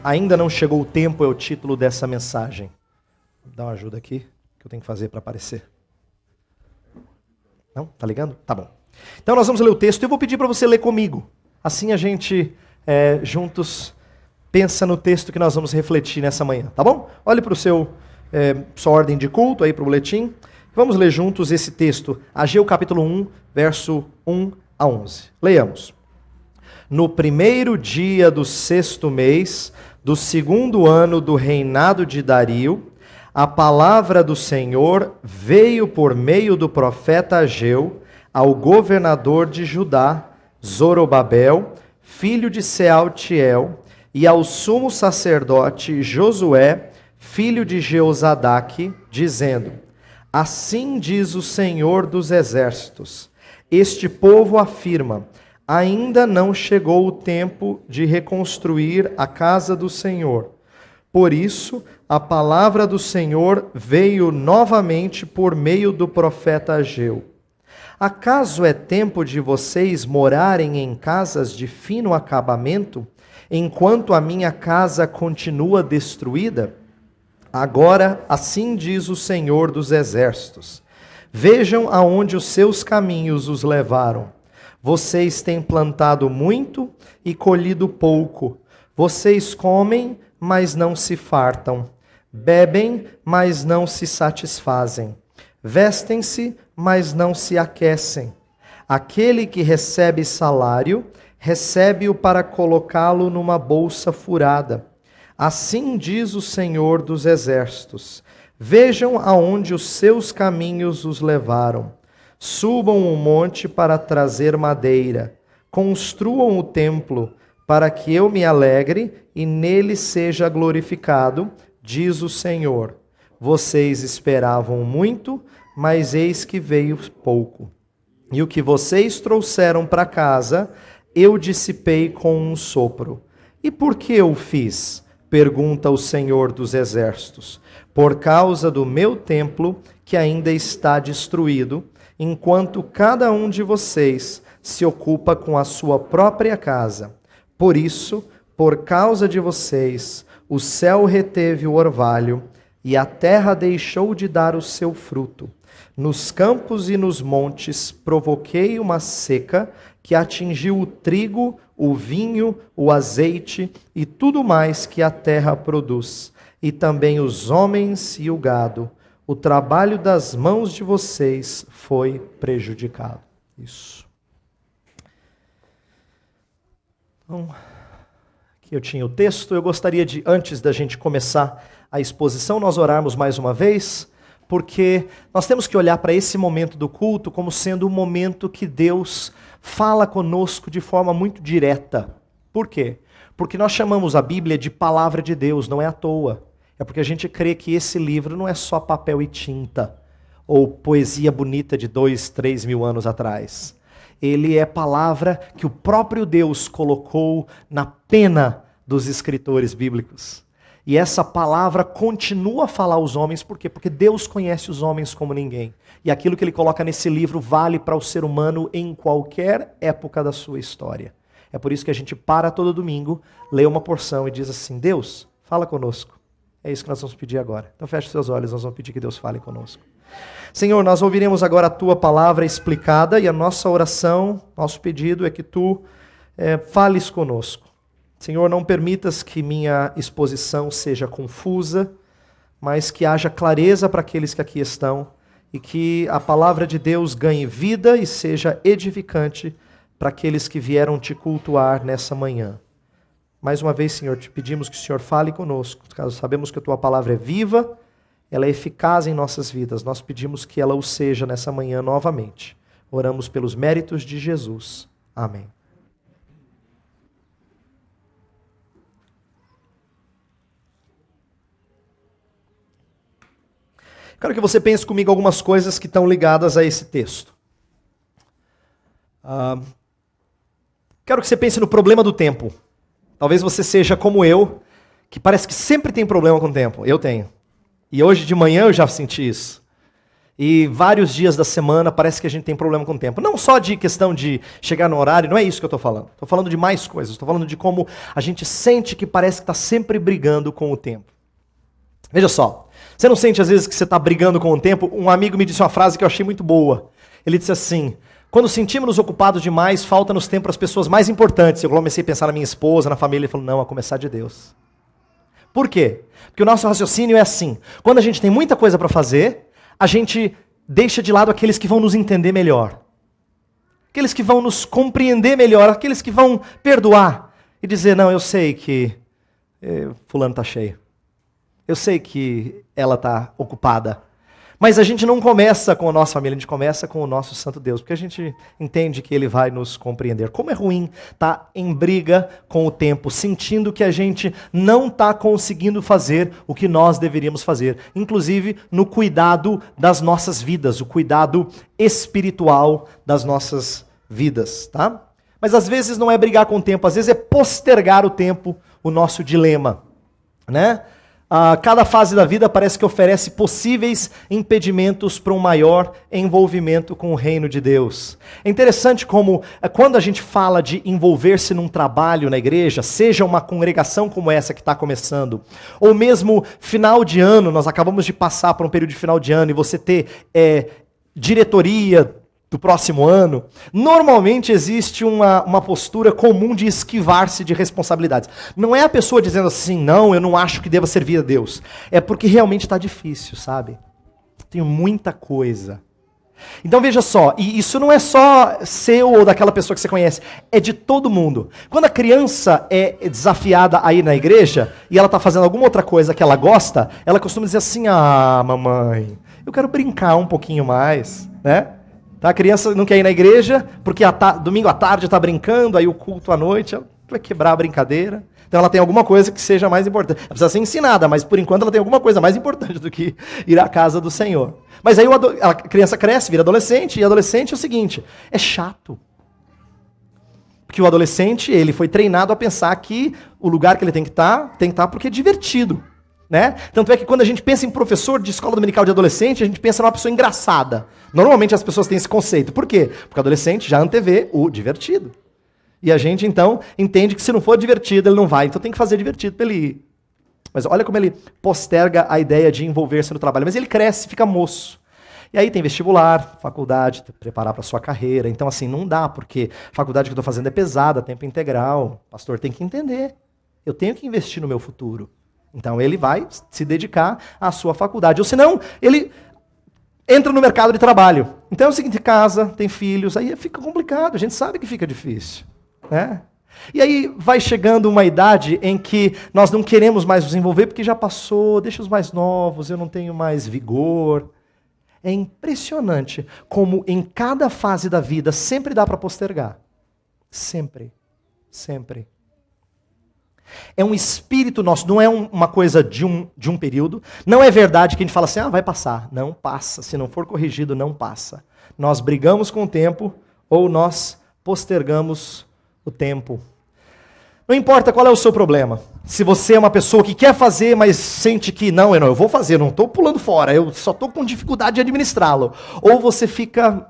Ainda não chegou o tempo é o título dessa mensagem. Dá uma ajuda aqui, que eu tenho que fazer para aparecer. Não? Tá ligando? Tá bom. Então nós vamos ler o texto e eu vou pedir para você ler comigo. Assim a gente juntos pensa no texto que nós vamos refletir nessa manhã, tá bom? Olhe para o sua ordem de culto aí para o boletim. Vamos ler juntos esse texto, Ageu capítulo 1, verso 1 a 11. Leiamos. No primeiro dia do 6º mês, do 2º ano do reinado de Dario, a palavra do Senhor veio por meio do profeta Ageu ao governador de Judá, Zorobabel, filho de Sealtiel, e ao sumo sacerdote Josué, filho de Jeozadaque, dizendo: Assim diz o Senhor dos exércitos, este povo afirma: ainda não chegou o tempo de reconstruir a casa do Senhor. Por isso, a palavra do Senhor veio novamente por meio do profeta Ageu. Acaso é tempo de vocês morarem em casas de fino acabamento, enquanto a minha casa continua destruída? Agora, assim diz o Senhor dos exércitos: vejam aonde os seus caminhos os levaram. Vocês têm plantado muito e colhido pouco. Vocês comem, mas não se fartam. Bebem, mas não se satisfazem. Vestem-se, mas não se aquecem. Aquele que recebe salário, recebe-o para colocá-lo numa bolsa furada. Assim diz o Senhor dos exércitos: vejam aonde os seus caminhos os levaram. Subam o monte para trazer madeira, construam o templo, para que eu me alegre e nele seja glorificado, diz o Senhor. Vocês esperavam muito, mas eis que veio pouco. E o que vocês trouxeram para casa, eu dissipei com um sopro. E por que eu fiz? Pergunta o Senhor dos exércitos. Por causa do meu templo, que ainda está destruído, enquanto cada um de vocês se ocupa com a sua própria casa. Por isso, por causa de vocês, o céu reteve o orvalho, e a terra deixou de dar o seu fruto. Nos campos e nos montes provoquei uma seca que atingiu o trigo, o vinho, o azeite e tudo mais que a terra produz, e também os homens e o gado. O trabalho das mãos de vocês foi prejudicado. Isso. Então, aqui eu tinha o texto. Eu gostaria de, antes da gente começar a exposição, nós orarmos mais uma vez, porque nós temos que olhar para esse momento do culto como sendo um momento que Deus fala conosco de forma muito direta. Por quê? Porque nós chamamos a Bíblia de palavra de Deus, não é à toa. É porque a gente crê que esse livro não é só papel e tinta, ou poesia bonita de 2, 3 mil anos atrás. Ele é palavra que o próprio Deus colocou na pena dos escritores bíblicos. E essa palavra continua a falar aos homens, por quê? Porque Deus conhece os homens como ninguém. E aquilo que ele coloca nesse livro vale para o ser humano em qualquer época da sua história. É por isso que a gente para todo domingo, lê uma porção e diz assim: Deus, fala conosco. É isso que nós vamos pedir agora. Então feche seus olhos, nós vamos pedir que Deus fale conosco. Senhor, nós ouviremos agora a Tua palavra explicada e a nossa oração, nosso pedido é que Tu fales conosco. Senhor, não permitas que minha exposição seja confusa, mas que haja clareza para aqueles que aqui estão e que a palavra de Deus ganhe vida e seja edificante para aqueles que vieram Te cultuar nessa manhã. Mais uma vez, Senhor, te pedimos que o Senhor fale conosco. Caso sabemos que a Tua palavra é viva, ela é eficaz em nossas vidas. Nós pedimos que ela o seja nessa manhã novamente. Oramos pelos méritos de Jesus. Amém. Quero que você pense comigo algumas coisas que estão ligadas a esse texto. Quero que você pense no problema do tempo. Talvez você seja como eu, que parece que sempre tem problema com o tempo. Eu tenho. E hoje de manhã eu já senti isso. E vários dias da semana parece que a gente tem problema com o tempo. Não só de questão de chegar no horário, não é isso que eu estou falando. Estou falando de mais coisas. Estou falando de como a gente sente que parece que está sempre brigando com o tempo. Veja só, você não sente às vezes que você está brigando com o tempo? Um amigo me disse uma frase que eu achei muito boa. Ele disse assim: quando sentimos-nos ocupados demais, falta-nos tempo para as pessoas mais importantes. Eu comecei a pensar na minha esposa, na família, e falou: não, a começar de Deus. Por quê? Porque o nosso raciocínio é assim: quando a gente tem muita coisa para fazer, a gente deixa de lado aqueles que vão nos entender melhor. Aqueles que vão nos compreender melhor, aqueles que vão perdoar e dizer: não, eu sei que fulano está cheio. Eu sei que ela está ocupada. Mas a gente não começa com a nossa família, a gente começa com o nosso Santo Deus, porque a gente entende que Ele vai nos compreender. Como é ruim estar em briga com o tempo, sentindo que a gente não está conseguindo fazer o que nós deveríamos fazer, inclusive no cuidado das nossas vidas, o cuidado espiritual das nossas vidas, tá? Mas às vezes não é brigar com o tempo, às vezes é postergar o tempo, o nosso dilema, né? Cada fase da vida parece que oferece possíveis impedimentos para um maior envolvimento com o reino de Deus. É interessante como, quando a gente fala de envolver-se num trabalho na igreja, seja uma congregação como essa que está começando, ou mesmo final de ano, nós acabamos de passar por um período de final de ano, e você ter diretoria do próximo ano, normalmente existe uma postura comum de esquivar-se de responsabilidades. Não é a pessoa dizendo assim: não, eu não acho que deva servir a Deus. É porque realmente está difícil, sabe? Tenho muita coisa. Então veja só, e isso não é só seu ou daquela pessoa que você conhece, é de todo mundo. Quando a criança é desafiada a ir na igreja, e ela está fazendo alguma outra coisa que ela gosta, ela costuma dizer assim: ah, mamãe, eu quero brincar um pouquinho mais, né? Tá, a criança não quer ir na igreja, porque domingo à tarde está brincando, aí o culto à noite, ela vai quebrar a brincadeira. Então ela tem alguma coisa que seja mais importante. Ela precisa ser ensinada, mas por enquanto ela tem alguma coisa mais importante do que ir à casa do Senhor. Mas aí a criança cresce, vira adolescente, e adolescente é o seguinte: é chato. Porque o adolescente, ele foi treinado a pensar que o lugar que ele tem que estar porque é divertido. Né? Tanto é que quando a gente pensa em professor de escola dominical de adolescente, a gente pensa numa pessoa engraçada. Normalmente as pessoas têm esse conceito. Por quê? Porque o adolescente já antevê o divertido. E a gente, então, entende que se não for divertido, ele não vai. Então tem que fazer divertido para ele ir. Mas olha como ele posterga a ideia de envolver-se no trabalho. Mas ele cresce, fica moço. E aí tem vestibular, faculdade, preparar para a sua carreira. Então assim, não dá, porque a faculdade que eu estou fazendo é pesada, tempo integral. O pastor tem que entender. Eu tenho que investir no meu futuro. Então ele vai se dedicar à sua faculdade. Ou senão, ele entra no mercado de trabalho. Então é o seguinte: casa, tem filhos, aí fica complicado, a gente sabe que fica difícil, né? E aí vai chegando uma idade em que nós não queremos mais nos envolver, porque já passou, deixa os mais novos, eu não tenho mais vigor. É impressionante como em cada fase da vida sempre dá para postergar. Sempre, sempre. É um espírito nosso, não é uma coisa de um período. Não é verdade que a gente fala assim: ah, vai passar. Não passa. Se não for corrigido, não passa. Nós brigamos com o tempo ou nós postergamos o tempo. Não importa qual é o seu problema. Se você é uma pessoa que quer fazer, mas sente que não, eu vou fazer, não estou pulando fora, eu só estou com dificuldade de administrá-lo. Ou você fica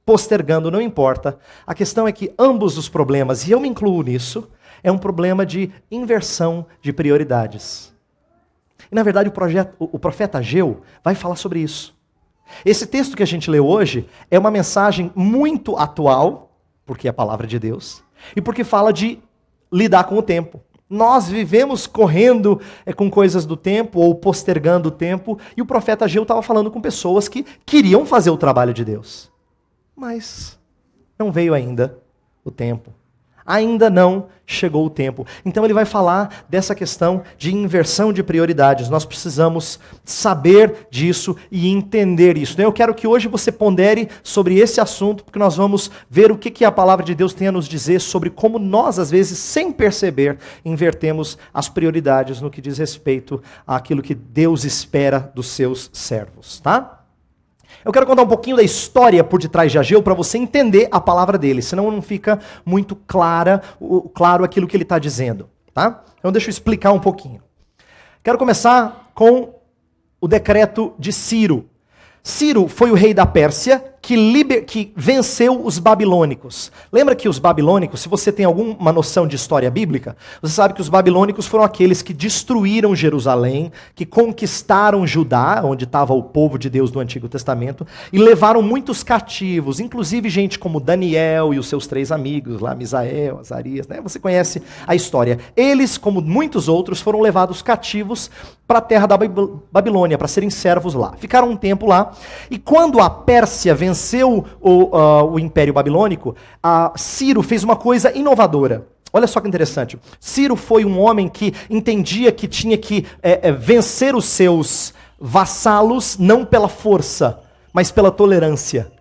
postergando, não importa. A questão é que ambos os problemas, e eu me incluo nisso, é um problema de inversão de prioridades. E na verdade o profeta Ageu vai falar sobre isso. Esse texto que a gente leu hoje é uma mensagem muito atual, porque é a palavra de Deus, e porque fala de lidar com o tempo. Nós vivemos correndo com coisas do tempo ou postergando o tempo, e o profeta Ageu estava falando com pessoas que queriam fazer o trabalho de Deus. Mas não veio ainda o tempo. Ainda não chegou o tempo. Então ele vai falar dessa questão de inversão de prioridades. Nós precisamos saber disso e entender isso. Então eu quero que hoje você pondere sobre esse assunto, porque nós vamos ver o que a palavra de Deus tem a nos dizer sobre como nós, às vezes, sem perceber, invertemos as prioridades no que diz respeito àquilo que Deus espera dos seus servos, tá? Eu quero contar um pouquinho da história por detrás de Ageu para você entender a palavra dele, senão não fica muito claro aquilo que ele está dizendo, tá? Então deixa eu explicar um pouquinho. Quero começar com o decreto de Ciro. Ciro foi o rei da Pérsia que venceu os babilônicos. Lembra que os babilônicos, se você tem alguma noção de história bíblica, você sabe que os babilônicos foram aqueles que destruíram Jerusalém, que conquistaram Judá, onde estava o povo de Deus do Antigo Testamento, e levaram muitos cativos, inclusive gente como Daniel e os seus 3 amigos, lá Misael, Azarias, né? Você conhece a história. Eles, como muitos outros, foram levados cativos para a terra da Babilônia, para serem servos lá. Ficaram um tempo lá, e quando a Pérsia venceu o Império Babilônico, Ciro fez uma coisa inovadora. Olha só que interessante. Ciro foi um homem que entendia que tinha que vencer os seus vassalos não pela força, mas pela tolerância.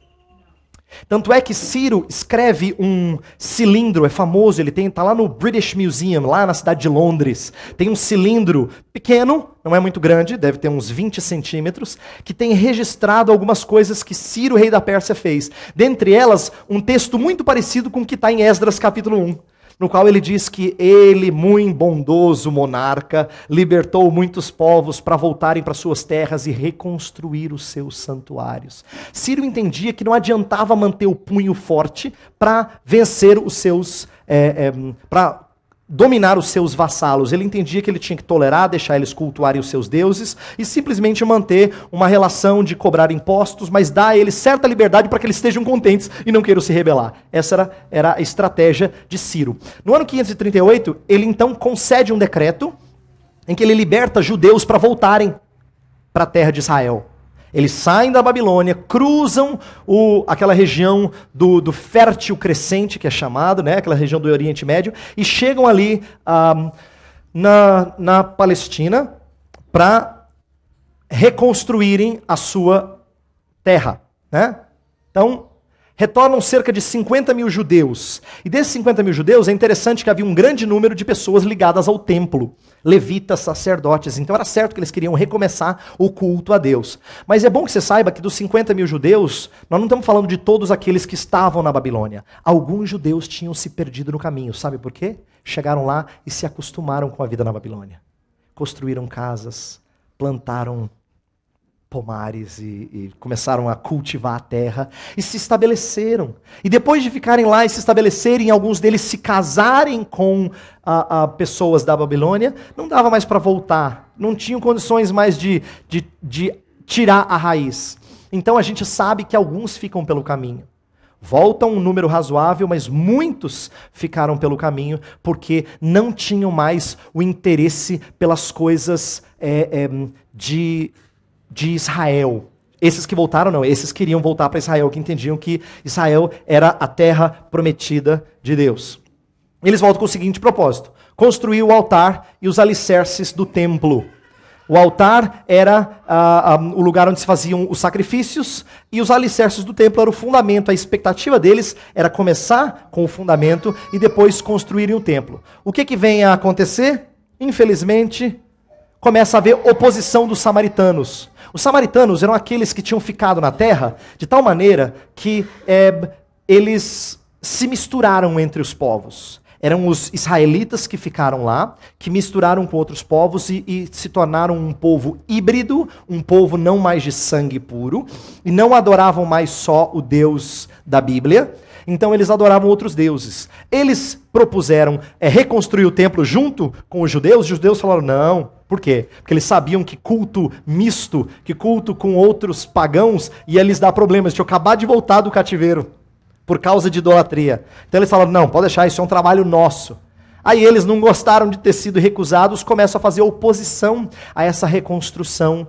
Tanto é que Ciro escreve um cilindro, é famoso, ele está lá no British Museum, lá na cidade de Londres. Tem um cilindro pequeno, não é muito grande, deve ter uns 20 centímetros, que tem registrado algumas coisas que Ciro, rei da Pérsia, fez. Dentre elas, um texto muito parecido com o que está em Esdras capítulo 1. No qual ele diz que ele, muito bondoso monarca, libertou muitos povos para voltarem para suas terras e reconstruir os seus santuários. Ciro entendia que não adiantava manter o punho forte para vencer os seus, para dominar os seus vassalos. Ele entendia que ele tinha que tolerar, deixar eles cultuarem os seus deuses e simplesmente manter uma relação de cobrar impostos, mas dar a eles certa liberdade para que eles estejam contentes e não queiram se rebelar. Essa era a estratégia de Ciro. No ano 538, ele então concede um decreto em que ele liberta judeus para voltarem para a terra de Israel. Eles saem da Babilônia, cruzam aquela região do fértil crescente, que é chamado, né, aquela região do Oriente Médio, e chegam ali na Palestina para reconstruírem a sua terra. Né? Então, retornam cerca de 50 mil judeus. E desses 50 mil judeus, é interessante que havia um grande número de pessoas ligadas ao templo. Levitas, sacerdotes. Então era certo que eles queriam recomeçar o culto a Deus. Mas é bom que você saiba que dos 50 mil judeus, nós não estamos falando de todos aqueles que estavam na Babilônia. Alguns judeus tinham se perdido no caminho. Sabe por quê? Chegaram lá e se acostumaram com a vida na Babilônia. Construíram casas, plantaram pomares e começaram a cultivar a terra e se estabeleceram. E depois de ficarem lá e se estabelecerem, alguns deles se casarem com pessoas da Babilônia, não dava mais para voltar. Não tinham condições mais de tirar a raiz. Então a gente sabe que alguns ficam pelo caminho. Voltam um número razoável, mas muitos ficaram pelo caminho porque não tinham mais o interesse pelas coisas de Israel. Esses que voltaram, não. Esses queriam voltar para Israel, que entendiam que Israel era a terra prometida de Deus. Eles voltam com o seguinte propósito: construir o altar e os alicerces do templo. O altar era o lugar onde se faziam os sacrifícios e os alicerces do templo era o fundamento. A expectativa deles era começar com o fundamento e depois construírem o templo. O que vem a acontecer? Infelizmente, começa a haver oposição dos samaritanos. Os samaritanos eram aqueles que tinham ficado na terra de tal maneira que eles se misturaram entre os povos. Eram os israelitas que ficaram lá, que misturaram com outros povos e se tornaram um povo híbrido, um povo não mais de sangue puro, e não adoravam mais só o Deus da Bíblia, então eles adoravam outros deuses. Eles propuseram reconstruir o templo junto com os judeus falaram não. Por quê? Porque eles sabiam que culto misto, que culto com outros pagãos ia lhes dar problemas. Tinham acabado de voltar do cativeiro por causa de idolatria. Então eles falaram, não, pode deixar, isso é um trabalho nosso. Aí eles não gostaram de ter sido recusados, começam a fazer oposição a essa reconstrução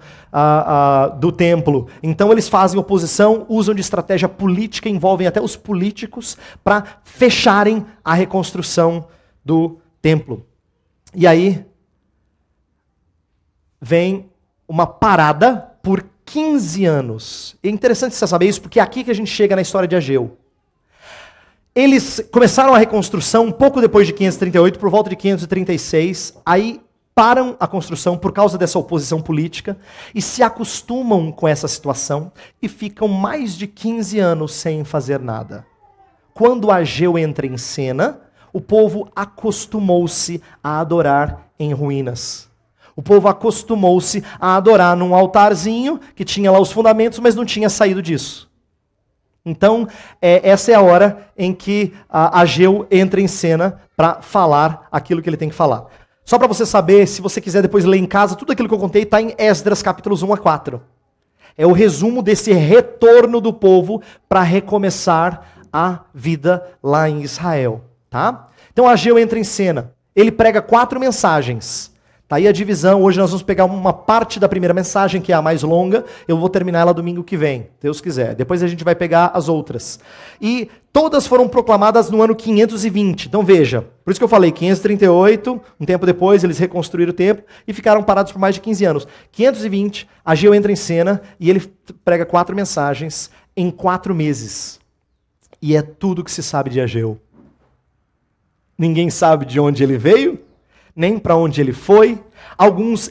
do templo. Então eles fazem oposição, usam de estratégia política, envolvem até os políticos para fecharem a reconstrução do templo. E aí vem uma parada por 15 anos. É interessante você saber isso, porque é aqui que a gente chega na história de Ageu. Eles começaram a reconstrução um pouco depois de 538, por volta de 536, aí param a construção por causa dessa oposição política e se acostumam com essa situação e ficam mais de 15 anos sem fazer nada. Quando Ageu entra em cena, o povo acostumou-se a adorar em ruínas. O povo acostumou-se a adorar num altarzinho que tinha lá os fundamentos, mas não tinha saído disso. Então, essa é a hora em que Ageu entra em cena para falar aquilo que ele tem que falar. Só para você saber, se você quiser depois ler em casa, tudo aquilo que eu contei está em Esdras capítulos 1 a 4. É o resumo desse retorno do povo para recomeçar a vida lá em Israel. Tá? Então Ageu entra em cena. Ele prega 4 mensagens. Tá aí a divisão. Hoje nós vamos pegar uma parte da primeira mensagem, que é a mais longa. Eu vou terminar ela domingo que vem, Deus quiser. Depois a gente vai pegar as outras. E todas foram proclamadas no ano 520. Então veja, por isso que eu falei 538, um tempo depois eles reconstruíram o templo e ficaram parados por mais de 15 anos. 520, Ageu entra em cena e ele prega 4 mensagens em 4 meses. E é tudo que se sabe de Ageu. Ninguém sabe de onde ele veio, nem para onde ele foi. Alguns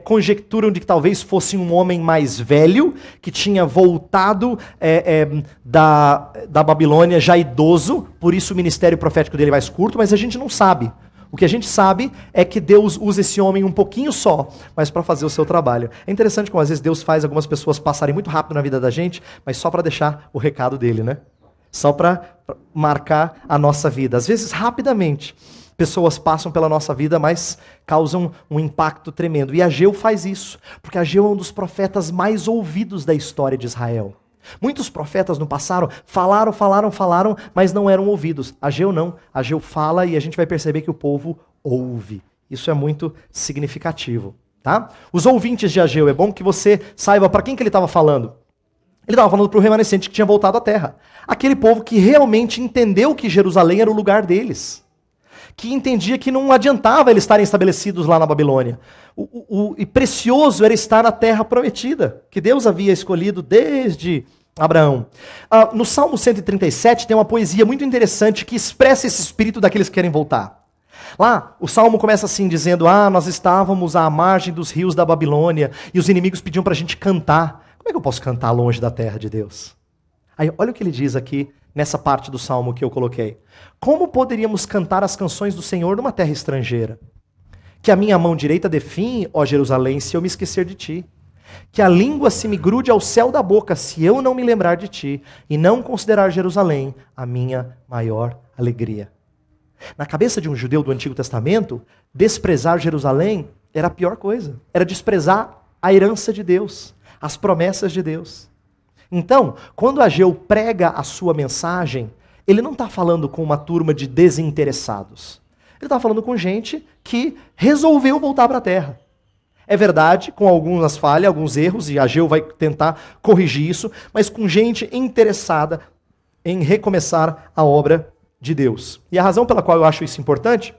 conjecturam de que talvez fosse um homem mais velho, que tinha voltado da Babilônia já idoso, por isso o ministério profético dele é mais curto, mas a gente não sabe. O que a gente sabe é que Deus usa esse homem um pouquinho só, mas para fazer o seu trabalho. É interessante como às vezes Deus faz algumas pessoas passarem muito rápido na vida da gente, mas só para deixar o recado dele, né? Só para marcar a nossa vida. Às vezes, rapidamente, pessoas passam pela nossa vida, mas causam um impacto tremendo. E Ageu faz isso, porque Ageu é um dos profetas mais ouvidos da história de Israel. Muitos profetas no passado falaram, mas não eram ouvidos. Ageu não. Ageu fala e a gente vai perceber que o povo ouve. Isso é muito significativo. Tá? Os ouvintes de Ageu, é bom que você saiba para quem que ele estava falando. Ele estava falando para o remanescente que tinha voltado à terra. Aquele povo que realmente entendeu que Jerusalém era o lugar deles. Que entendia que não adiantava eles estarem estabelecidos lá na Babilônia. E precioso era estar na terra prometida, que Deus havia escolhido desde Abraão. No Salmo 137 tem uma poesia muito interessante que expressa esse espírito daqueles que querem voltar. Lá, o Salmo começa assim, dizendo, nós estávamos à margem dos rios da Babilônia, e os inimigos pediam para a gente cantar. Como é que eu posso cantar longe da terra de Deus? Aí, olha o que ele diz aqui, nessa parte do Salmo que eu coloquei. Como poderíamos cantar as canções do Senhor numa terra estrangeira? Que a minha mão direita definhe, ó Jerusalém, se eu me esquecer de ti. Que a língua se me grude ao céu da boca, se eu não me lembrar de ti, e não considerar Jerusalém a minha maior alegria. Na cabeça de um judeu do Antigo Testamento, desprezar Jerusalém era a pior coisa. Era desprezar a herança de Deus, as promessas de Deus. Então, quando Ageu prega a sua mensagem, ele não está falando com uma turma de desinteressados. Ele está falando com gente que resolveu voltar para a terra. É verdade, com algumas falhas, alguns erros, e Ageu vai tentar corrigir isso, mas com gente interessada em recomeçar a obra de Deus. E a razão pela qual eu acho isso importante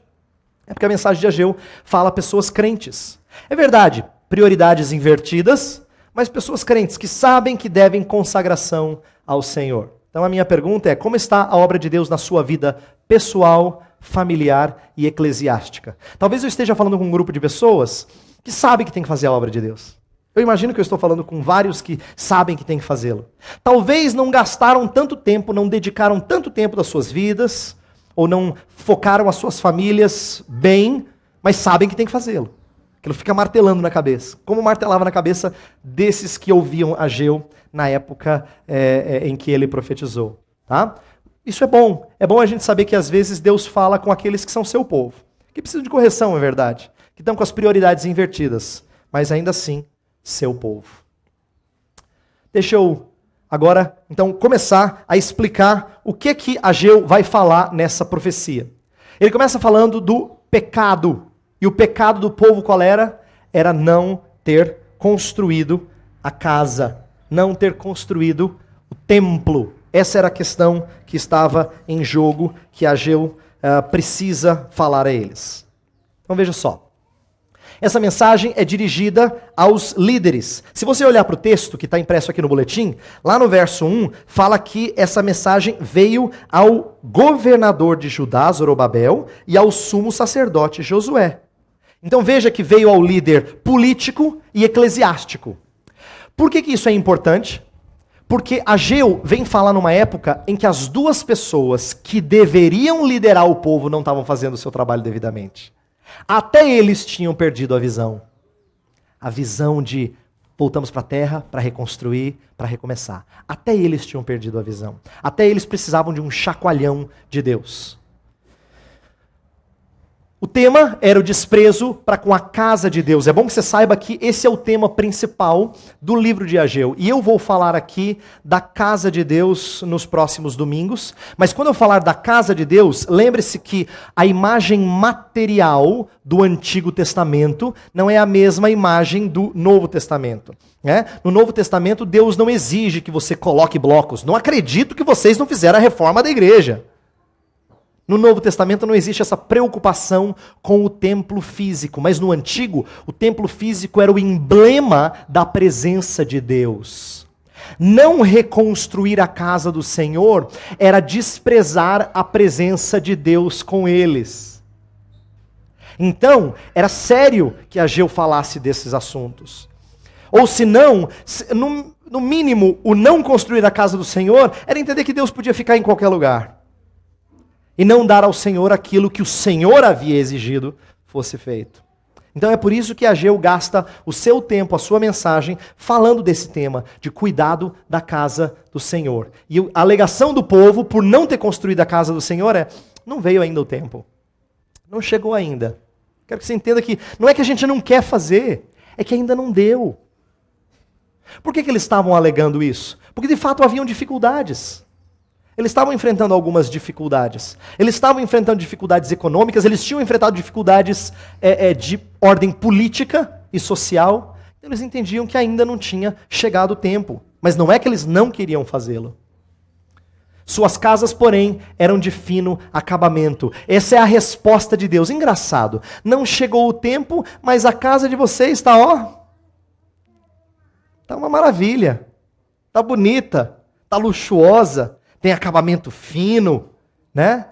é porque a mensagem de Ageu fala a pessoas crentes. É verdade, prioridades invertidas, mas pessoas crentes que sabem que devem consagração ao Senhor. Então a minha pergunta é, como está a obra de Deus na sua vida pessoal, familiar e eclesiástica? Talvez eu esteja falando com um grupo de pessoas que sabem que tem que fazer a obra de Deus. Eu imagino que eu estou falando com vários que sabem que tem que fazê-lo. Talvez não gastaram tanto tempo, não dedicaram tanto tempo das suas vidas, ou não focaram as suas famílias bem, mas sabem que tem que fazê-lo. Aquilo fica martelando na cabeça. Como martelava na cabeça desses que ouviam Ageu na época em que ele profetizou. Tá? Isso é bom. É bom a gente saber que às vezes Deus fala com aqueles que são seu povo. Que precisam de correção, é verdade. Que estão com as prioridades invertidas. Mas ainda assim, seu povo. Deixa eu agora, então, começar a explicar o que Ageu vai falar nessa profecia. Ele começa falando do pecado. E o pecado do povo qual era? Era não ter construído a casa, não ter construído o templo. Essa era a questão que estava em jogo, que Ageu precisa falar a eles. Então veja só. Essa mensagem é dirigida aos líderes. Se você olhar para o texto que está impresso aqui no boletim, lá no verso 1, fala que essa mensagem veio ao governador de Judá, Zorobabel, e ao sumo sacerdote Josué. Então veja que veio ao líder político e eclesiástico. Por que isso é importante? Porque Ageu vem falar numa época em que as duas pessoas que deveriam liderar o povo não estavam fazendo o seu trabalho devidamente. Até eles tinham perdido a visão. A visão de voltamos para a terra para reconstruir, para recomeçar. Até eles tinham perdido a visão. Até eles precisavam de um chacoalhão de Deus. O tema era o desprezo para com a casa de Deus. É bom que você saiba que esse é o tema principal do livro de Ageu. E eu vou falar aqui da casa de Deus nos próximos domingos. Mas quando eu falar da casa de Deus, lembre-se que a imagem material do Antigo Testamento não é a mesma imagem do Novo Testamento. Né? No Novo Testamento, Deus não exige que você coloque blocos. Não acredito que vocês não fizeram a reforma da igreja. No Novo Testamento não existe essa preocupação com o templo físico, mas no Antigo, o templo físico era o emblema da presença de Deus. Não reconstruir a casa do Senhor era desprezar a presença de Deus com eles. Então, era sério que Ageu falasse desses assuntos. Ou se não, no mínimo, o não construir a casa do Senhor era entender que Deus podia ficar em qualquer lugar. E não dar ao Senhor aquilo que o Senhor havia exigido fosse feito. Então é por isso que Ageu gasta o seu tempo, a sua mensagem, falando desse tema, de cuidado da casa do Senhor. E a alegação do povo, por não ter construído a casa do Senhor, é: não veio ainda o tempo. Não chegou ainda. Quero que você entenda que não é que a gente não quer fazer, é que ainda não deu. Por que eles estavam alegando isso? Porque de fato haviam dificuldades. Eles estavam enfrentando algumas dificuldades. Eles estavam enfrentando dificuldades econômicas, eles tinham enfrentado dificuldades de ordem política e social. Eles entendiam que ainda não tinha chegado o tempo. Mas não é que eles não queriam fazê-lo. Suas casas, porém, eram de fino acabamento. Essa é a resposta de Deus. Engraçado, não chegou o tempo, mas a casa de vocês está, está uma maravilha. Está bonita, está luxuosa. Tem acabamento fino, né?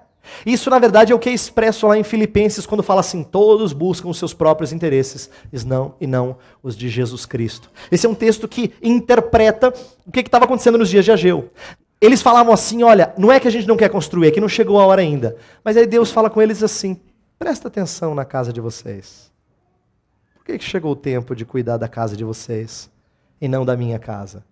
Isso, na verdade, é o que é expresso lá em Filipenses, quando fala assim: todos buscam os seus próprios interesses, e não os de Jesus Cristo. Esse é um texto que interpreta o que estava acontecendo nos dias de Ageu. Eles falavam assim: olha, não é que a gente não quer construir, é que não chegou a hora ainda. Mas aí Deus fala com eles assim: presta atenção na casa de vocês. Por que chegou o tempo de cuidar da casa de vocês e não da minha casa?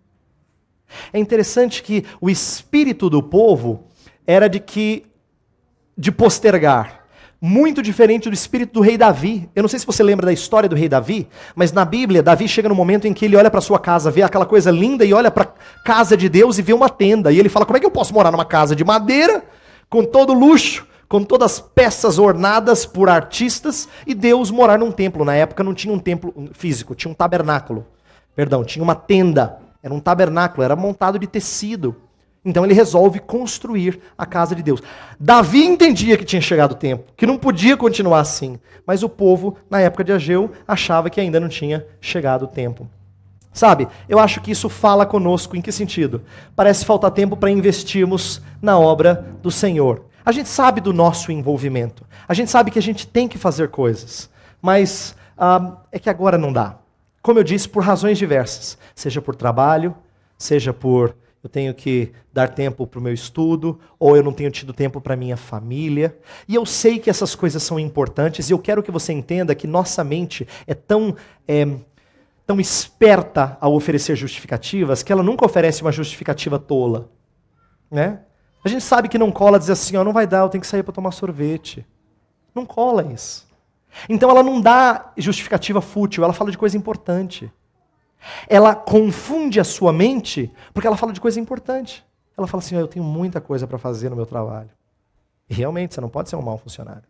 É interessante que o espírito do povo era de postergar. Muito diferente do espírito do rei Davi. Eu não sei se você lembra da história do rei Davi, mas na Bíblia, Davi chega no momento em que ele olha para sua casa, vê aquela coisa linda e olha para a casa de Deus e vê uma tenda. E ele fala: como é que eu posso morar numa casa de madeira, com todo luxo, com todas as peças ornadas por artistas, e Deus morar num templo? Na época não tinha um templo físico, tinha um tabernáculo. Perdão, tinha uma tenda. Era um tabernáculo, era montado de tecido. Então ele resolve construir a casa de Deus. Davi entendia que tinha chegado o tempo, que não podia continuar assim. Mas o povo, na época de Ageu, achava que ainda não tinha chegado o tempo. Sabe, eu acho que isso fala conosco em que sentido? Parece faltar tempo para investirmos na obra do Senhor. A gente sabe do nosso envolvimento. A gente sabe que a gente tem que fazer coisas. Mas é que agora não dá. Como eu disse, por razões diversas. Seja por trabalho, seja por eu tenho que dar tempo para o meu estudo, ou eu não tenho tido tempo para a minha família. E eu sei que essas coisas são importantes, e eu quero que você entenda que nossa mente é tão esperta ao oferecer justificativas, que ela nunca oferece uma justificativa tola. Né? A gente sabe que não cola dizer assim: não vai dar, eu tenho que sair para tomar sorvete. Não cola isso. Então ela não dá justificativa fútil, ela fala de coisa importante. Ela confunde a sua mente porque ela fala de coisa importante. Ela fala assim: eu tenho muita coisa para fazer no meu trabalho. E realmente, você não pode ser um mau funcionário.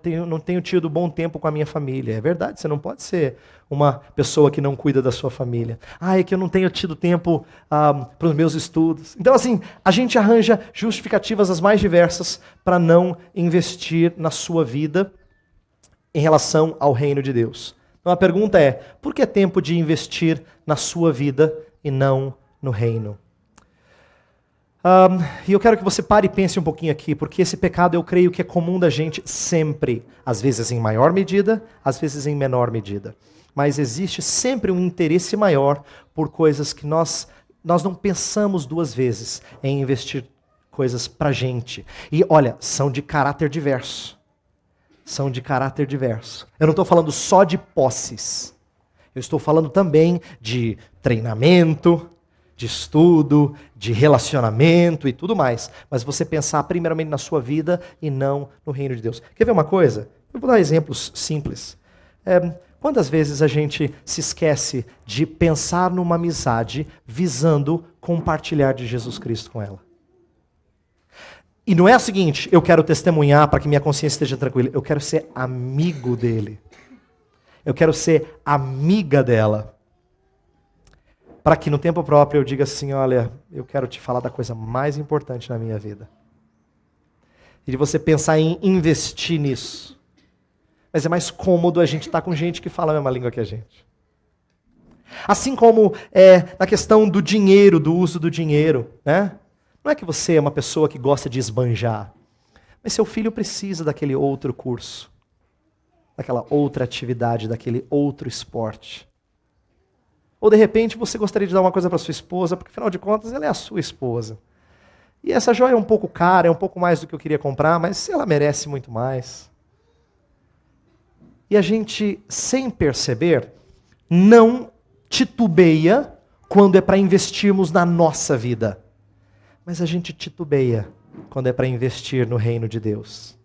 Eu não tenho tido bom tempo com a minha família. É verdade, você não pode ser uma pessoa que não cuida da sua família. É que eu não tenho tido tempo para os meus estudos. Então assim, a gente arranja justificativas as mais diversas para não investir na sua vida em relação ao reino de Deus. Então a pergunta é: por que é tempo de investir na sua vida e não no reino? E eu quero que você pare e pense um pouquinho aqui, porque esse pecado eu creio que é comum da gente sempre. Às vezes em maior medida, às vezes em menor medida. Mas existe sempre um interesse maior por coisas que nós não pensamos duas vezes em investir coisas pra gente. E olha, são de caráter diverso. são de caráter diverso. Eu não estou falando só de posses. Eu estou falando também de treinamento, de estudo, de relacionamento e tudo mais. Mas você pensar primeiramente na sua vida e não no reino de Deus. Quer ver uma coisa? Eu vou dar exemplos simples. Quantas vezes a gente se esquece de pensar numa amizade visando compartilhar de Jesus Cristo com ela? E não é o seguinte, eu quero testemunhar para que minha consciência esteja tranquila. Eu quero ser amigo dele. Eu quero ser amiga dela. Para que no tempo próprio eu diga assim, olha, eu quero te falar da coisa mais importante na minha vida. E de você pensar em investir nisso. Mas é mais cômodo a gente estar com gente que fala a mesma língua que a gente. Assim como na questão do dinheiro, do uso do dinheiro, né? Não é que você é uma pessoa que gosta de esbanjar, mas seu filho precisa daquele outro curso, daquela outra atividade, daquele outro esporte. Ou de repente você gostaria de dar uma coisa para sua esposa, porque afinal de contas ela é a sua esposa. E essa joia é um pouco cara, é um pouco mais do que eu queria comprar, mas ela merece muito mais. E a gente, sem perceber, não titubeia quando é para investirmos na nossa vida. Mas a gente titubeia quando é para investir no reino de Deus.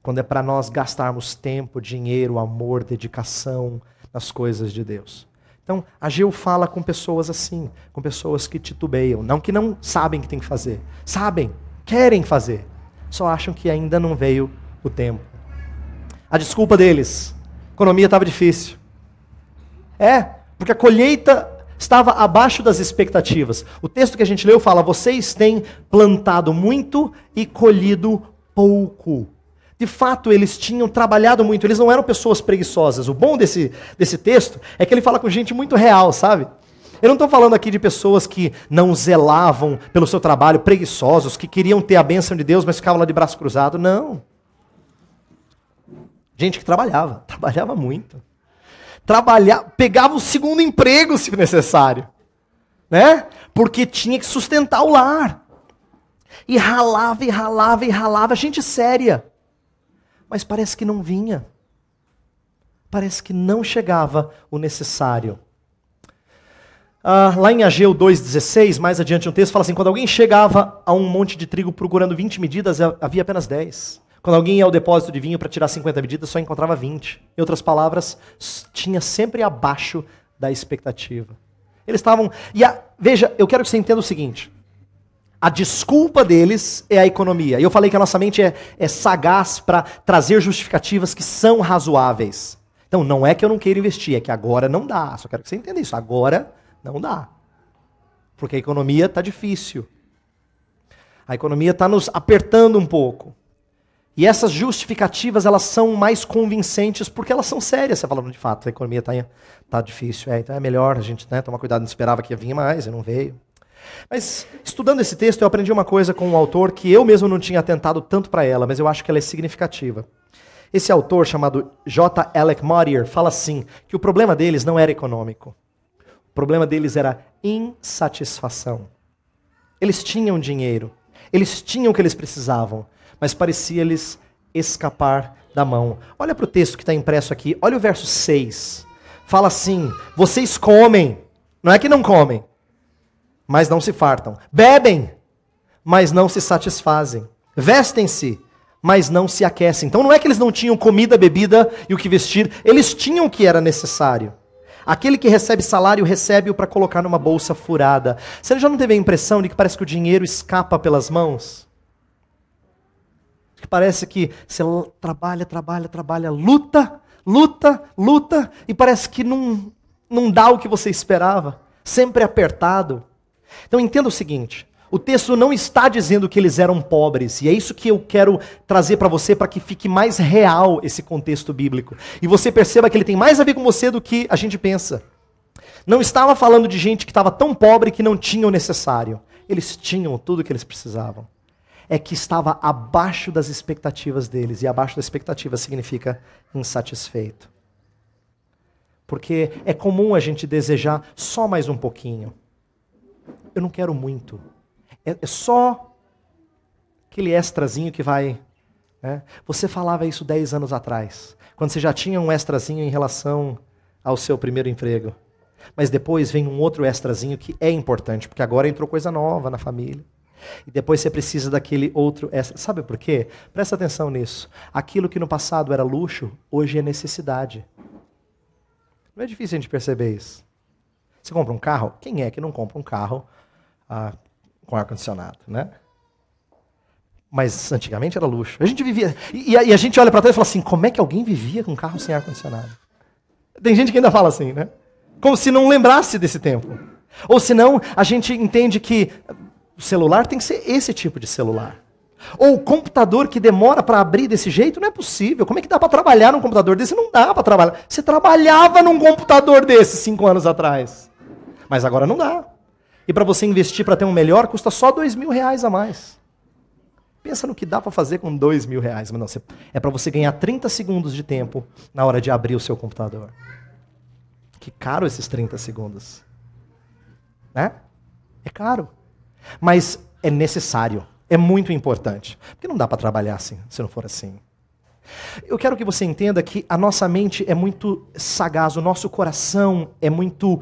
Quando é para nós gastarmos tempo, dinheiro, amor, dedicação nas coisas de Deus. Então, Ageu fala com pessoas assim, com pessoas que titubeiam, não que não sabem o que tem que fazer. Sabem, querem fazer, só acham que ainda não veio o tempo. A desculpa deles, a economia estava difícil. Porque a colheita estava abaixo das expectativas. O texto que a gente leu fala, vocês têm plantado muito e colhido pouco. De fato, eles tinham trabalhado muito, eles não eram pessoas preguiçosas. O bom desse texto é que ele fala com gente muito real, sabe? Eu não estou falando aqui de pessoas que não zelavam pelo seu trabalho, preguiçosos, que queriam ter a bênção de Deus, mas ficavam lá de braço cruzado. Não. Gente que trabalhava muito. Pegava o segundo emprego, se necessário. Né? Porque tinha que sustentar o lar. E ralava, e ralava, e ralava. Gente séria. Mas parece que não vinha. Parece que não chegava o necessário. Lá em Ageu 2,16, mais adiante no texto, fala assim, quando alguém chegava a um monte de trigo procurando 20 medidas, havia apenas 10. Quando alguém ia ao depósito de vinho para tirar 50 medidas, só encontrava 20. Em outras palavras, tinha sempre abaixo da expectativa. Eles estavam... Veja, eu quero que você entenda o seguinte. A desculpa deles é a economia. E eu falei que a nossa mente é sagaz para trazer justificativas que são razoáveis. Então, não é que eu não queira investir, é que agora não dá. Só quero que você entenda isso. Agora não dá. Porque a economia está difícil. A economia está nos apertando um pouco. E essas justificativas, elas são mais convincentes porque elas são sérias. Você fala, de fato, a economia está difícil. Então é melhor a gente tomar cuidado, não esperava que ia vir mais, e não veio. Mas, estudando esse texto, eu aprendi uma coisa com um autor que eu mesmo não tinha atentado tanto para ela, mas eu acho que ela é significativa. Esse autor, chamado J. Alec Motyer, fala assim, que o problema deles não era econômico. O problema deles era insatisfação. Eles tinham dinheiro, eles tinham o que eles precisavam, mas parecia-lhes escapar da mão. Olha para o texto que está impresso aqui, olha o verso 6. Fala assim, vocês comem, não é que não comem, mas não se fartam. Bebem, mas não se satisfazem. Vestem-se, mas não se aquecem. Então não é que eles não tinham comida, bebida e o que vestir, eles tinham o que era necessário. Aquele que recebe salário, recebe-o para colocar numa bolsa furada. Você já não teve a impressão de que parece que o dinheiro escapa pelas mãos? Que parece que você trabalha, luta, e parece que não dá o que você esperava. Sempre apertado. Então entenda o seguinte, o texto não está dizendo que eles eram pobres, e é isso que eu quero trazer para você, para que fique mais real esse contexto bíblico. E você perceba que ele tem mais a ver com você do que a gente pensa. Não estava falando de gente que estava tão pobre que não tinha o necessário. Eles tinham tudo o que eles precisavam. É que estava abaixo das expectativas deles, e abaixo da expectativa significa insatisfeito. Porque é comum a gente desejar só mais um pouquinho. Eu não quero muito. É só aquele extrazinho que vai né? Você falava isso 10 anos atrás, quando você já tinha um extrazinho em relação ao seu primeiro emprego. Mas depois vem um outro extrazinho que é importante, porque agora entrou coisa nova na família. E depois você precisa daquele outro extra. Sabe por quê? Presta atenção nisso. Aquilo que no passado era luxo, hoje é necessidade. Não é difícil a gente perceber isso. Você compra um carro? Quem é que não compra um carro com ar-condicionado, né? Mas antigamente era luxo. A gente vivia... E a gente olha para trás e fala assim, como é que alguém vivia com um carro sem ar-condicionado? Tem gente que ainda fala assim, né? Como se não lembrasse desse tempo. Ou senão, a gente entende que o celular tem que ser esse tipo de celular. Ou o computador que demora para abrir desse jeito, não é possível. Como é que dá para trabalhar num computador desse? Não dá para trabalhar. Você trabalhava num computador desse 5 anos atrás. Mas agora não dá. E para você investir para ter um melhor, custa só R$2.000 a mais. Pensa no que dá para fazer com R$2.000. Mas não, é para você ganhar 30 segundos de tempo na hora de abrir o seu computador. Que caro esses 30 segundos. Né? É caro. Mas é necessário. É muito importante. Porque não dá para trabalhar assim, se não for assim. Eu quero que você entenda que a nossa mente é muito sagaz, o nosso coração é muito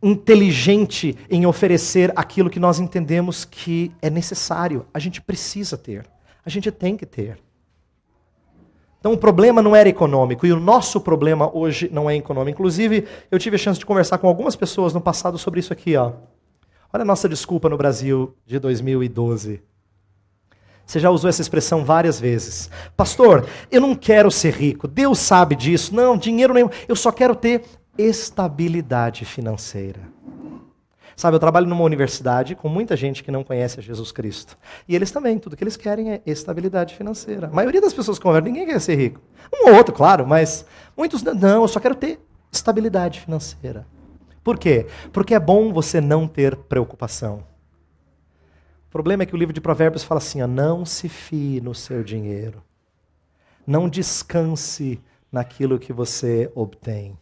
inteligente em oferecer aquilo que nós entendemos que é necessário. A gente precisa ter. A gente tem que ter. Então o problema não era econômico, e o nosso problema hoje não é econômico. Inclusive, eu tive a chance de conversar com algumas pessoas no passado sobre isso aqui, ó. Olha a nossa desculpa no Brasil de 2012. Você já usou essa expressão várias vezes. Pastor, eu não quero ser rico. Deus sabe disso. Não, dinheiro nenhum. Eu só quero ter estabilidade financeira. Sabe, eu trabalho numa universidade com muita gente que não conhece a Jesus Cristo. E eles também, tudo que eles querem é estabilidade financeira. A maioria das pessoas que conversam, ninguém quer ser rico. Um ou outro, claro, mas muitos não, eu só quero ter estabilidade financeira. Por quê? Porque é bom você não ter preocupação. O problema é que o livro de Provérbios fala assim, ó, não se fie no seu dinheiro. Não descanse naquilo que você obtém.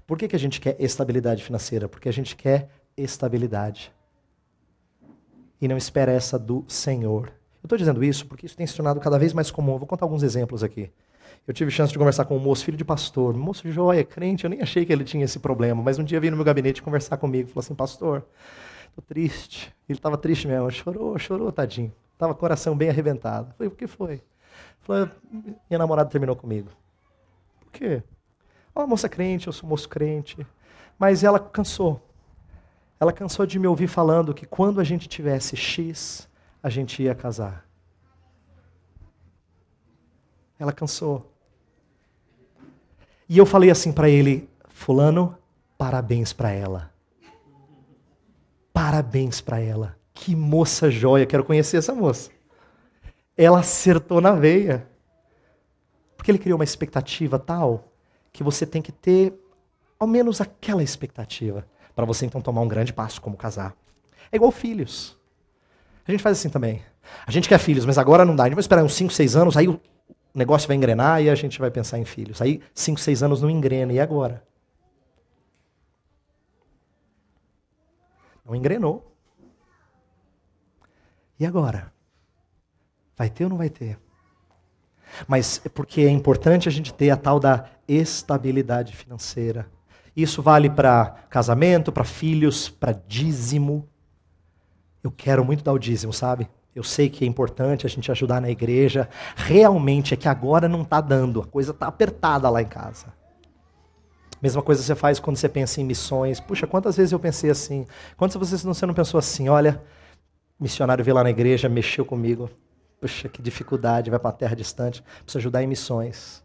Por que a gente quer estabilidade financeira? Porque a gente quer estabilidade. E não espera essa do Senhor. Eu estou dizendo isso porque isso tem se tornado cada vez mais comum. Eu vou contar alguns exemplos aqui. Eu tive chance de conversar com um moço, filho de pastor. Um moço joia, crente, eu nem achei que ele tinha esse problema. Mas um dia veio no meu gabinete conversar comigo. Falou assim, pastor, estou triste. Ele estava triste mesmo. Chorou, tadinho. Estava com o coração bem arrebentado. Eu falei, o que foi? Ele falou, minha namorada terminou comigo. Por quê? Uma moça crente, eu sou moço crente. Mas ela cansou. Ela cansou de me ouvir falando que quando a gente tivesse X, a gente ia casar. Ela cansou. E eu falei assim para ele, fulano, parabéns para ela. Parabéns para ela. Que moça joia, quero conhecer essa moça. Ela acertou na veia. Porque ele criou uma expectativa tal que você tem que ter ao menos aquela expectativa para você então tomar um grande passo como casar. É igual filhos. A gente faz assim também. A gente quer filhos, mas agora não dá. A gente vai esperar uns 5, 6 anos, aí o negócio vai engrenar e a gente vai pensar em filhos. Aí 5, 6 anos não engrena, e agora? Não engrenou. E agora? Vai ter ou não vai ter? Mas porque é importante a gente ter a tal da estabilidade financeira. Isso vale para casamento, para filhos, para dízimo. Eu quero muito dar o dízimo, sabe? Eu sei que é importante a gente ajudar na igreja. Realmente é que agora não está dando. A coisa está apertada lá em casa. Mesma coisa você faz quando você pensa em missões. Puxa, quantas vezes eu pensei assim? Quantas vezes você não pensou assim? Olha, missionário veio lá na igreja, mexeu comigo. Puxa, que dificuldade, vai para uma terra distante. Precisa ajudar em missões.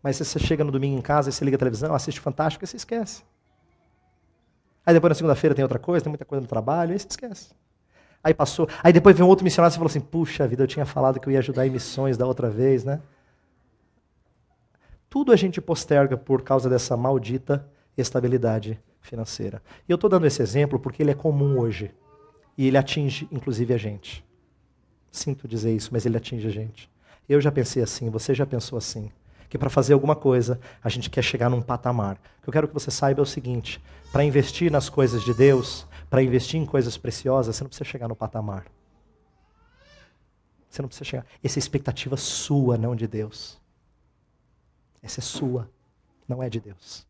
Mas se você chega no domingo em casa e você liga a televisão, assiste o Fantástico, aí você esquece. Aí depois na segunda-feira tem outra coisa, tem muita coisa no trabalho, aí você esquece. Aí passou, aí depois vem um outro missionário e você falou assim, puxa vida, eu tinha falado que eu ia ajudar em missões da outra vez, né? Tudo a gente posterga por causa dessa maldita estabilidade financeira. E eu estou dando esse exemplo porque ele é comum hoje. E ele atinge, inclusive, a gente. Sinto dizer isso, mas ele atinge a gente. Eu já pensei assim, você já pensou assim. Que para fazer alguma coisa, a gente quer chegar num patamar. O que eu quero que você saiba é o seguinte, para investir nas coisas de Deus, para investir em coisas preciosas, você não precisa chegar no patamar. Você não precisa chegar. Essa é expectativa sua, não de Deus. Essa é sua, não é de Deus.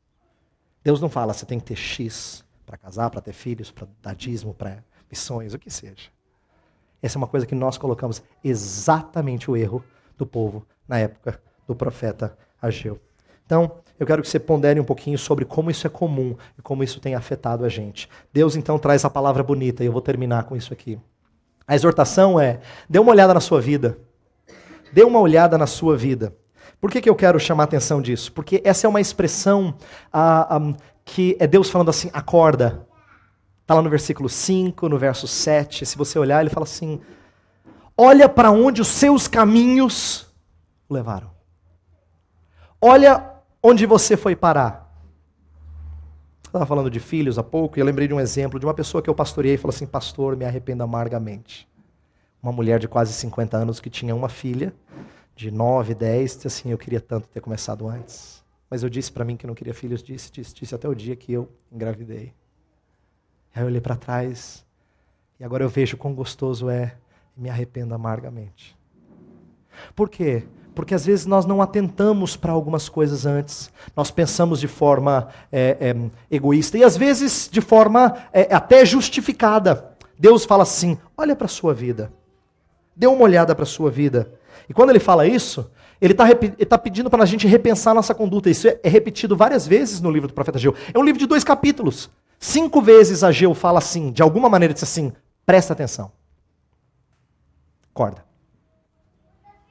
Deus não fala, você tem que ter X para casar, para ter filhos, para dar dízimo, para missões, o que seja. Essa é uma coisa que nós colocamos exatamente o erro do povo na época do profeta Ageu. Então, eu quero que você pondere um pouquinho sobre como isso é comum e como isso tem afetado a gente. Deus, então, traz a palavra bonita, e eu vou terminar com isso aqui. A exortação é, dê uma olhada na sua vida. Dê uma olhada na sua vida. Por que eu quero chamar a atenção disso? Porque essa é uma expressão que é Deus falando assim, acorda. Está lá no versículo 5, no verso 7. Se você olhar, ele fala assim, olha para onde os seus caminhos o levaram. Olha onde você foi parar. Eu estava falando de filhos há pouco e eu lembrei de um exemplo de uma pessoa que eu pastoreei e falou assim, pastor, me arrependo amargamente. Uma mulher de quase 50 anos que tinha uma filha de 9, 10, disse assim, eu queria tanto ter começado antes. Mas eu disse para mim que não queria filhos, disse até o dia que eu engravidei. Aí eu olhei para trás e agora eu vejo quão gostoso é e me arrependo amargamente. Por quê? Porque às vezes nós não atentamos para algumas coisas antes. Nós pensamos de forma egoísta e às vezes de forma até justificada. Deus fala assim, olha para a sua vida. Dê uma olhada para a sua vida. E quando ele fala isso, ele está pedindo para a gente repensar a nossa conduta. Isso é repetido várias vezes no livro do profeta Ageu. É um livro de 2 capítulos. 5 vezes Ageu fala assim, de alguma maneira diz assim, presta atenção. Acorda.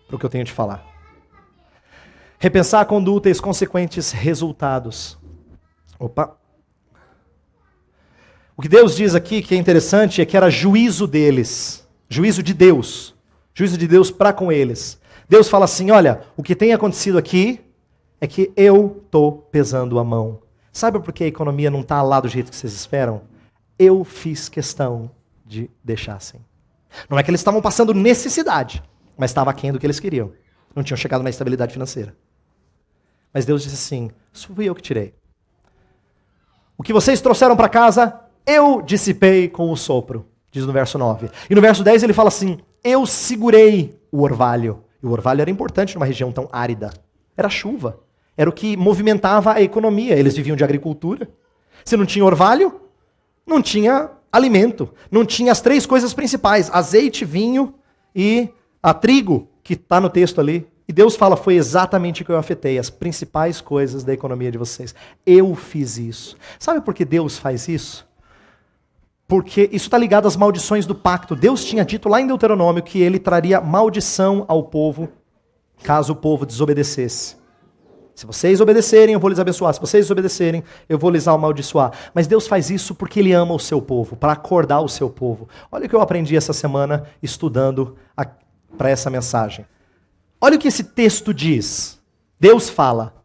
Para o que eu tenho de falar. Repensar a conduta e os consequentes resultados. Opa. O que Deus diz aqui, que é interessante, é que era juízo deles. Juízo de Deus. Juízo de Deus para com eles. Deus fala assim, olha, o que tem acontecido aqui é que eu estou pesando a mão. Sabe por que a economia não está lá do jeito que vocês esperam? Eu fiz questão de deixar assim. Não é que eles estavam passando necessidade, mas estava aquém do que eles queriam. Não tinham chegado na estabilidade financeira. Mas Deus disse assim, isso fui eu que tirei. O que vocês trouxeram para casa, eu dissipei com o sopro, diz no verso 9. E no verso 10 ele fala assim, eu segurei o orvalho. E o orvalho era importante numa região tão árida. Era chuva. Era o que movimentava a economia. Eles viviam de agricultura. Se não tinha orvalho, não tinha alimento. Não tinha as 3 coisas principais. Azeite, vinho e a trigo, que está no texto ali. E Deus fala, foi exatamente o que eu afetei. As principais coisas da economia de vocês. Eu fiz isso. Sabe por que Deus faz isso? Porque isso está ligado às maldições do pacto. Deus tinha dito lá em Deuteronômio que ele traria maldição ao povo, caso o povo desobedecesse. Se vocês obedecerem, eu vou lhes abençoar. Se vocês desobedecerem, eu vou lhes amaldiçoar. Mas Deus faz isso porque Ele ama o seu povo, para acordar o seu povo. Olha o que eu aprendi essa semana estudando para essa mensagem. Olha o que esse texto diz. Deus fala,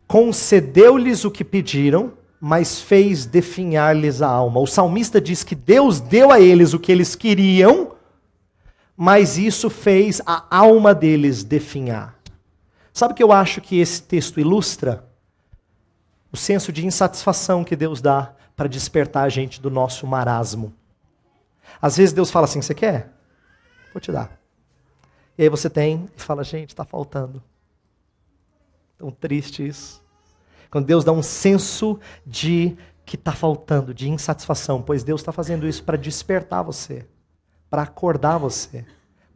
concedeu-lhes o que pediram, mas fez definhar-lhes a alma. O salmista diz que Deus deu a eles o que eles queriam, mas isso fez a alma deles definhar. Sabe o que eu acho que esse texto ilustra? O senso de insatisfação que Deus dá para despertar a gente do nosso marasmo. Às vezes Deus fala assim, você quer? Vou te dar. E aí você tem e fala, gente, está faltando. Tão triste isso. Quando Deus dá um senso de que está faltando, de insatisfação, pois Deus está fazendo isso para despertar você, para acordar você,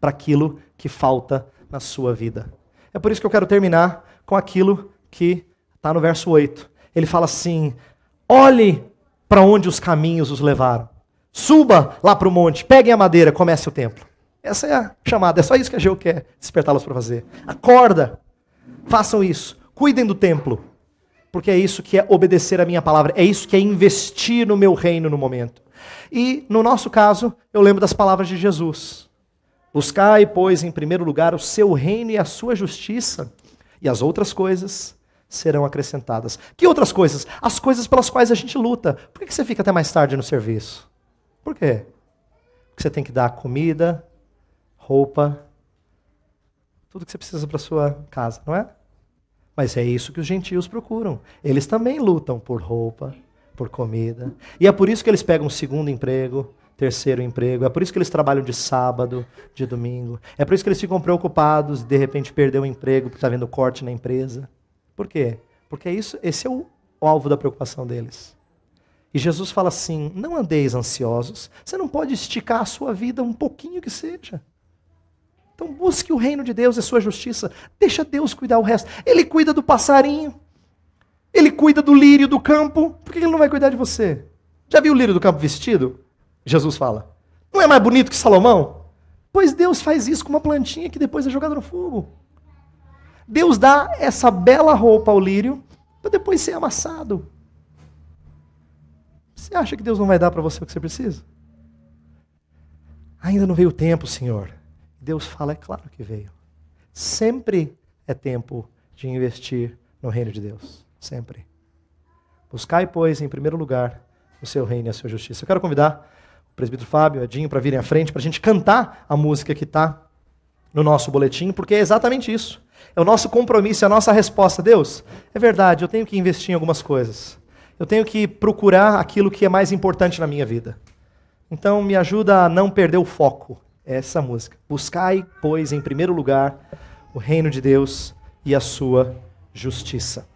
para aquilo que falta na sua vida. É por isso que eu quero terminar com aquilo que está no verso 8. Ele fala assim, olhe para onde os caminhos os levaram. Suba lá para o monte, peguem a madeira, comece o templo. Essa é a chamada, é só isso que a Ageu quer despertá-los para fazer. Acorda, façam isso, cuidem do templo. Porque é isso que é obedecer a minha palavra, é isso que é investir no meu reino no momento. E, no nosso caso, eu lembro das palavras de Jesus. Buscai, pois, em primeiro lugar o seu reino e a sua justiça, e as outras coisas serão acrescentadas. Que outras coisas? As coisas pelas quais a gente luta. Por que você fica até mais tarde no serviço? Por quê? Porque você tem que dar comida, roupa, tudo que você precisa para a sua casa, não é? Mas é isso que os gentios procuram. Eles também lutam por roupa, por comida. E é por isso que eles pegam um segundo emprego, terceiro emprego. É por isso que eles trabalham de sábado, de domingo. É por isso que eles ficam preocupados de repente perder o emprego porque está havendo corte na empresa. Por quê? Porque esse é o alvo da preocupação deles. E Jesus fala assim, não andeis ansiosos. Você não pode esticar a sua vida um pouquinho que seja. Então busque o reino de Deus e a sua justiça. Deixa Deus cuidar o resto. Ele cuida do passarinho. Ele cuida do lírio do campo. Por que ele não vai cuidar de você? Já viu o lírio do campo vestido? Jesus fala. Não é mais bonito que Salomão? Pois Deus faz isso com uma plantinha que depois é jogada no fogo. Deus dá essa bela roupa ao lírio para depois ser amassado. Você acha que Deus não vai dar para você o que você precisa? Ainda não veio o tempo, Senhor. Deus fala, é claro que veio. Sempre é tempo de investir no reino de Deus. Sempre. Buscai, pois, em primeiro lugar, o seu reino e a sua justiça. Eu quero convidar o presbítero Fábio, o Edinho, para virem à frente, para a gente cantar a música que está no nosso boletim, porque é exatamente isso. É o nosso compromisso, é a nossa resposta. Deus, é verdade, eu tenho que investir em algumas coisas. Eu tenho que procurar aquilo que é mais importante na minha vida. Então, me ajuda a não perder o foco. É essa música. Buscai, pois, em primeiro lugar, o reino de Deus e a sua justiça.